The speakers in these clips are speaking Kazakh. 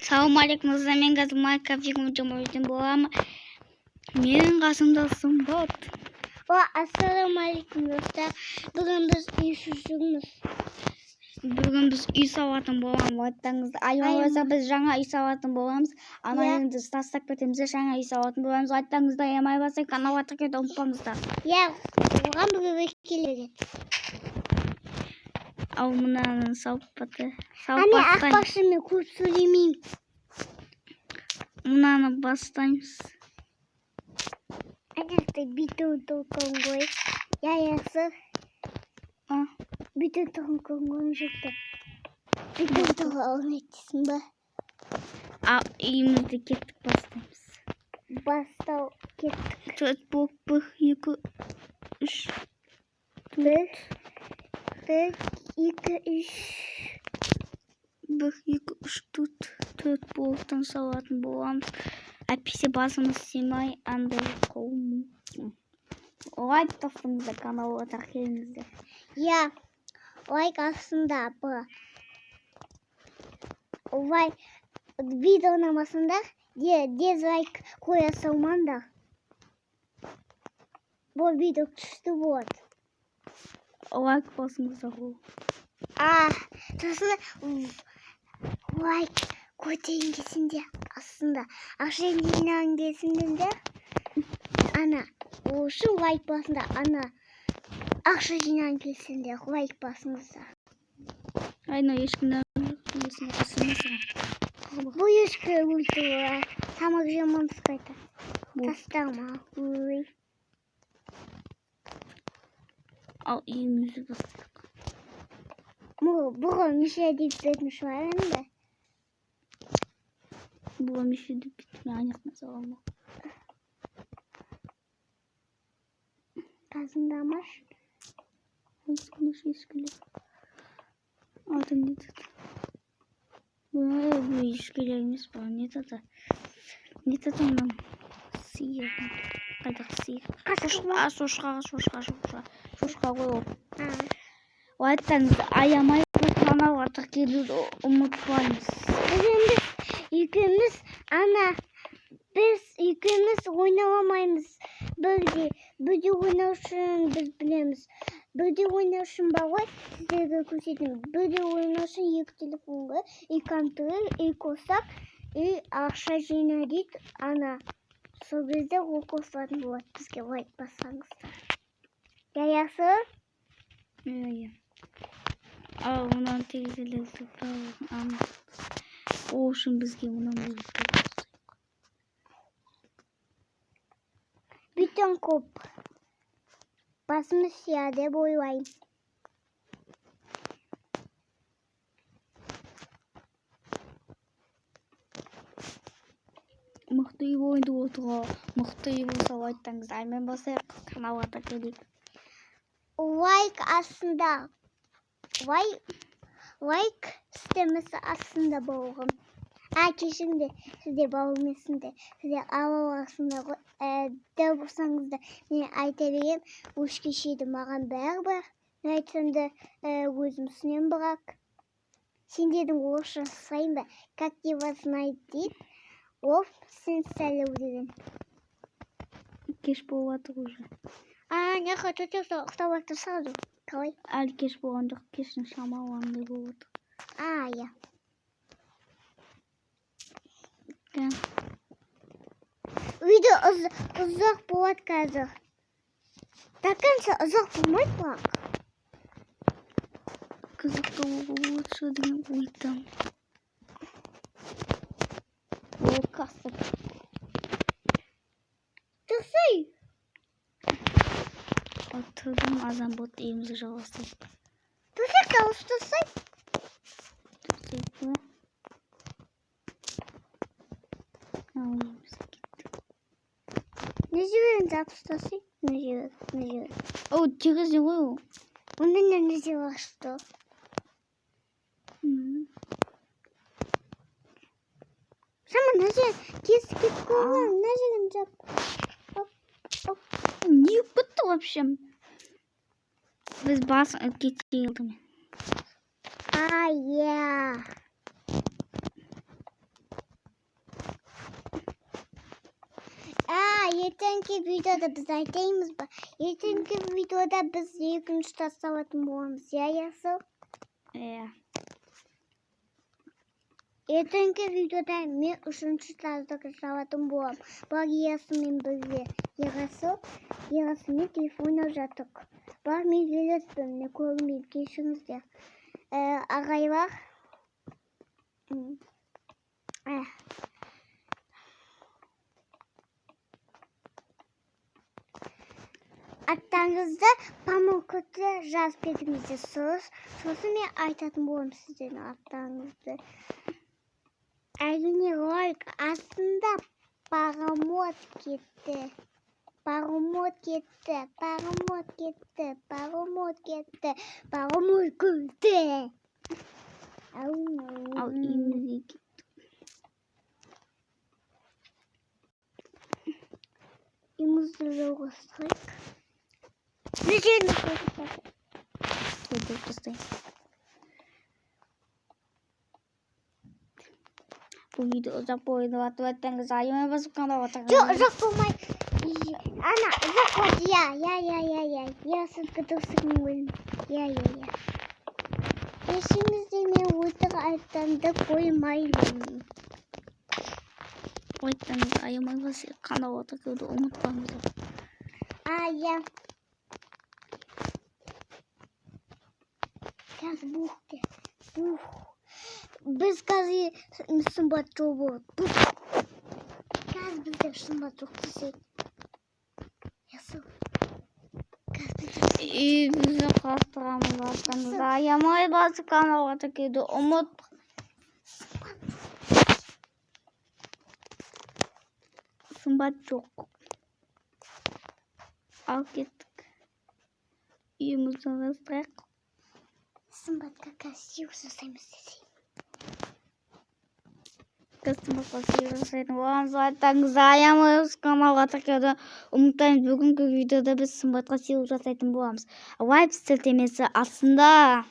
Assalamualaikum достар, мен қазір Майнкрафт 2020 боламын. Менің қасымда Сымбат. Ассалаумалейкум достар. Бүгін біз үй салатын боламыз. Айтсаңыз, болса біз жаңа үй салатын боламыз. Анайыңды тастап кетеміз, жаңа үй салатын боламыз. Айтсаңыз, аямай болса каналға тіркелуді ұмытпаңыздар. оған бүгін келеді. Ал мынаны салып Ане ақпақшымен көп сөйлемеймін. Мынаны бастаймыз. Аяқты биту толқын ғой. Яясы. Биту толқын ғой жетті. Биту толқын еттісің ба? Ал үйімізді кеттік бастаймыз. Бастау кеттік. 4 блок 1, 2, 3. 1, 2, 3. 1, 2, 3, 4 блоктан салатын боламыз. Әпесе басымыз симай андай қолым. Лайк тастыңыздар, каналға тіркеліңіздер. Лайк астында бұл. Видео ұнамасында дизлайк қоя салмаңдар. Бұл видео күшті болады. Лайк басыңыздар ғой. Сосын лайк көтерген кезінде астында ақша жинаған кезінде ана үшін лайк басында ана ақша жинаған кезінде лайк басыңыздар. Айна ешкімді бұл ешкі өлтірі тамақ жеміміз қайта тастама ой. Ал үйімізді бастайық. Бұған неше деп бетін шығарым да? Бұған неше деп бетін аяқына салам ба? Қасында маш? Қасында ешкілер. Атын не тәді? Бұл ешкілер емес ба? Не тәді? Не тәді мұнан? Сиыр. Қайдақ сиыр? Шошқа ғой ол. Лайктаңыз, аямай каналға тіркелуді ұмытпаңыз. Біз екеуміз ойналамаймыз. Бірде ойнау үшін біз білеміз. Бірде ойнау үшін бағой сіздерге көрсетемін. Бірде ойнау үшін екі телефонға, екі компьютер, екі қосақ, ақша жинайды. Сол кезде ол қосылатын болады. Бізге лайк бассаңыздар. Яясы? Ал мұнан тегізелерді бағын. Ол үшін бізге мұнан бөлікті бастайық. Бүтін көп. Басымыз сияды ойлайым. Мықты үй бойынды отырға. Мықты үй болса лайктаңыз. Аймен басайық. Каналға тіркелейік. Лайк астында. Лайк істемесі астында болғым. Кешіңде сізде болмесінде. Сізде алаларсында дәу болсаңызда мен айта берем. Өш кешеді маған бәрі. Айтсамда өзім түсінем бірақ. Сендердің орысша сайын ба? Как его знает дейді. Ол сен сәлеу деген. Кеш болады уже. Не хочу ұқтабақты сразу. Қалай? Әлі кеш болған жоқ, кешін шамаланды болады. Я. Видео ұзақ болады қазір. Таканша ұзақ болмайды бірақ. Қызықты болады шы деген ойдам. Ол қасып. Тұрсай. Отырдым азан болды үйімізді жалғастырып. Тұрсай қалыстырсай. Тұрсай бұ. Ал үйімізді кеттік. Не жіберін запустасай? Не жібер. О, терезе ғой ол. Онда не жібер что? Сама на жібер. Кесіп қойған. На жіберін жап. Не бітті вообще. Біз басын кетейілді мен. Ертеңгі videoda biz айтаймыз ба? Ертеңгі videoda biz 2-ші тас салатын боламыз, ясыл? Ертеңгі videoda мен 3-ші тасты салатын болам. Бар ясымен бірге. Ерасымен телефонда жатық. Бар мен келеспін, не көрмейді, кешіңіздер. Ағайлар. Аттарыңызды памукты жазып кетіңіздер. Сосын мен айтатын болам сіздердің аттарыңызды. Әрине лайк астында паромот кетті. Паромот кетті. Ал үйімізге кетті. Үйімізді жалғастырайық. Ne şeyini Bu video uzak boyunca atlatırsanız ayağıma basıp kanala bakın. Çok uzak olmayı. Ana uzak oldu ya. Ya siz gıdırsın benim. Ya. Eşimizde ne uydur alttan da koymayalım. Atlatırsanız ayağıma basıp kanala bakın. Unutmayın. Ya. Gaz buhte. Biz gazı sımbat çoğu. Gaz bizde sımbat çok güzel. Yasıl. Gaz bizde. Bize kastıramazsanız ayağıma basıp kanala bakın. Umut. Sımbat çok. Al gittik. Uyumuzdan ısırak. Sımbat kakası sayımız dedi. Kısmı kasıyoruz. O an zaten ayağımız kanala takıyordu. Umut'tan bugünkü videoda biz sımbat kasıyoruz zaten boğamız. Web sitesi aslında.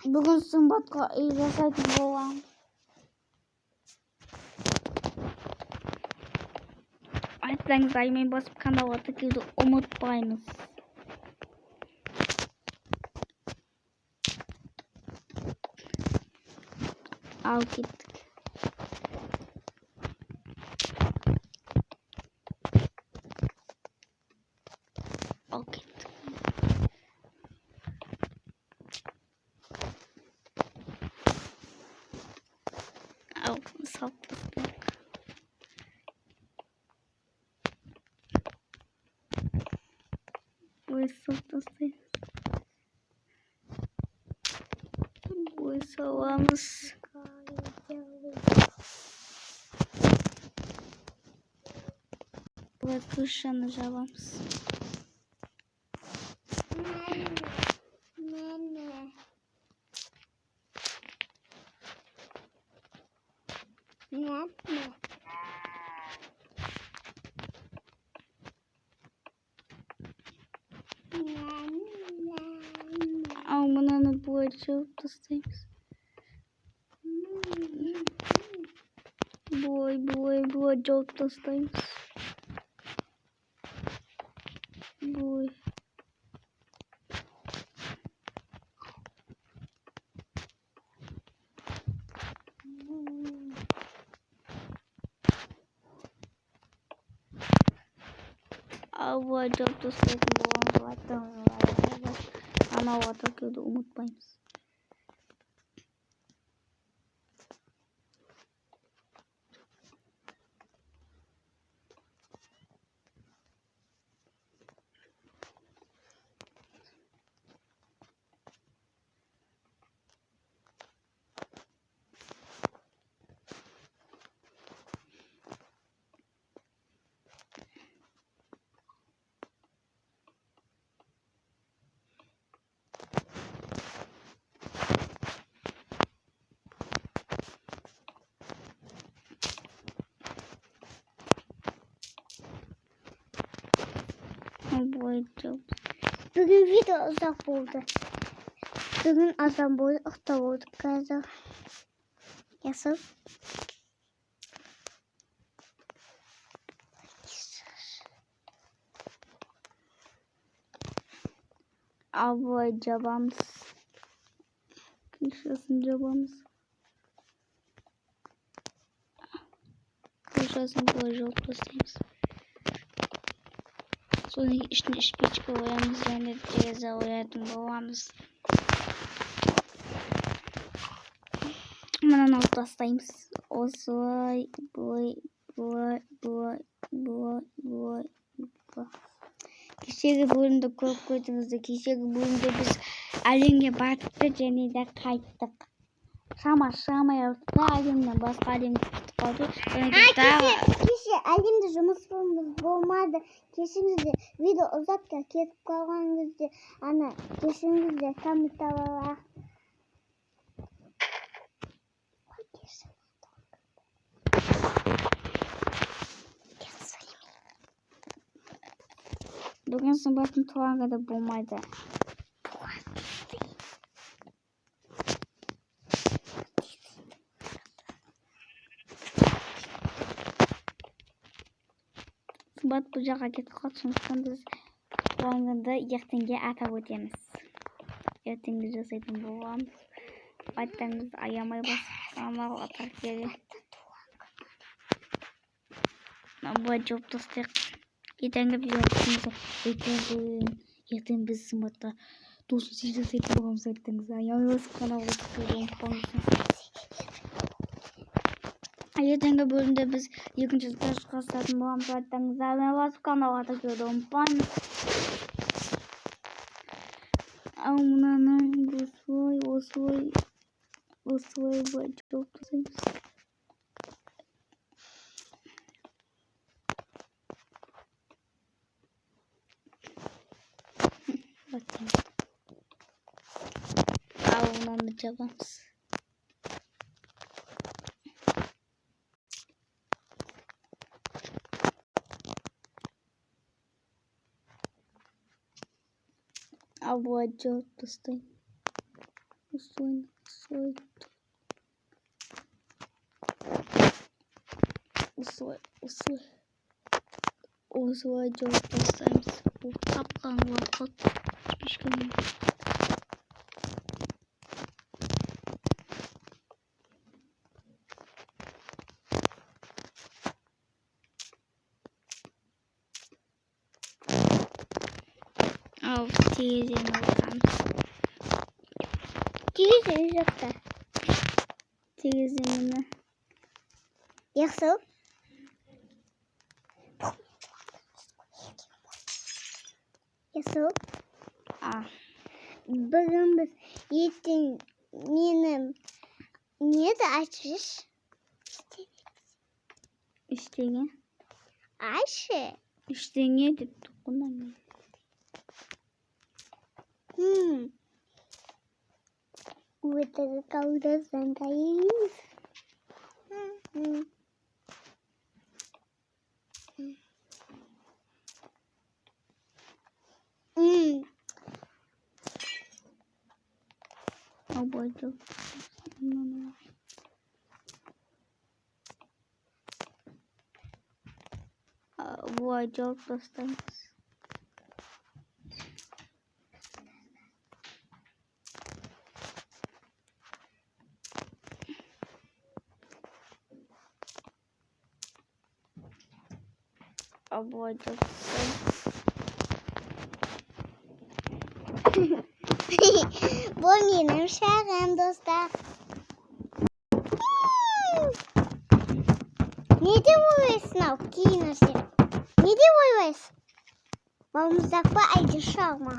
Bugün sımbat kasıyoruz zaten boğamız. Aytlarınızı ayağıma basıp kanala takıyordu. Unutmayınız. Al gittik. Al gittik. Al saptık. Bu saptık. Bu savamız. Bakışını javamız. Almananı bu açıp tastayız. Bu açıp tastayız. Bu. Bu açıp tastayız. Bu zaten ana vatakıyordu unutmayınız. Bu açıp. Bugün video uzak oldu. Bugün azam boyu ıhta olduk kızlar. Nasıl? Abi cabamız. Yaşasın cabamız. Yaşasın böyle otlasıyız. Sonra işte işpiçki oyamız yani ceza oyardım babamız. Hemen otlasıyız. Osoy boy. Kişiye bölümde korkuyordunuz. Kişiye bölümde biz alemge baktık da cenide kayıttık. Şama yaptık. Alemden başka alem çıktık kaldı. Kişi alemde жұмысымыз болмады. Кешіңізде видео ұзаққа кетіп қалған кезде ана кешіңізде комментарийлер. Bugün Sımbat'ın tuğan kadar bulmaydı. Sımbat bu жаққа кетіп қалды. Сондықтан біз туған күнді ертеңге атап өтеміз. Ертеңгі жасайтын боламыз. Айтаңыз аямай басып атар керек. Бұлай жауып тастайық. Ертеңгі ертең біз Сымбатқа тосын жасайтын боламыз. Айтыңыз аямай басып каналға ұмытпаңыздар. Ертеңгі бөлімде біз екінші жасатын боламыз. Айтыңыз аямай басып каналға ұмытпаңыз. Ал мынаны осылай былай жауып тастаймыз. Ал мынаны жабамыз. Ал былай жауып тастаймын. Осылай жауып тастаймыз. Бұл тапқан уақыт ешкімнен. Ал тегізен отырамыз. Тегізен жақта. Тегізен міне. Жақсы. Жақсы. Бүгін біз ертең менің неді ашыш? Іштеңе. Ашы. Іштеңе деп тұқынам. Өтігі қаудасан дайыз. Абайды. Бұлай жауып тастаймыз. Бұлай жауып тастаймыз. Бұл менің шағым достар. Не де ойлайсың ау кейін нәрсе? Не де ойлайсың? Балмұздақ па әлде шағма?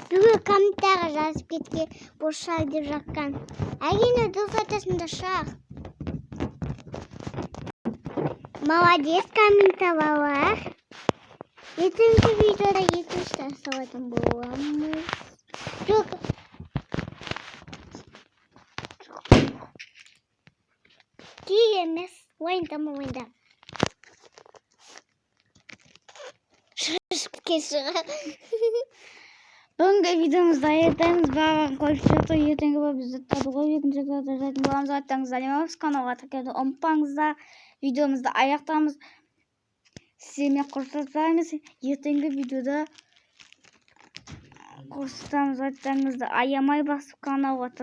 Бүгін комментарий жазып кеткен бұл шақ деп жаққан. Әрине дұрыс айтасыңдар шақ. Молодец комментарийлер. Ертеңгі видеода екінші жасалатын боламыз. Жоқ. Кей емес. Ойында. Şaşıp geçiyor. Бүгінгі видеомызды аяқтаймыз. Баған қойып ертеңгі болып бізді тадығып екінші жазатын боламыз. Аттаңызды әлемеміз каналға тіркелуді ұмытпаңыздар. Видеомызды аяқтаймыз. Сіздермен қоштасамыз. Ертеңгі видеода қоштасамыз. Аттаңызды аямай басып каналға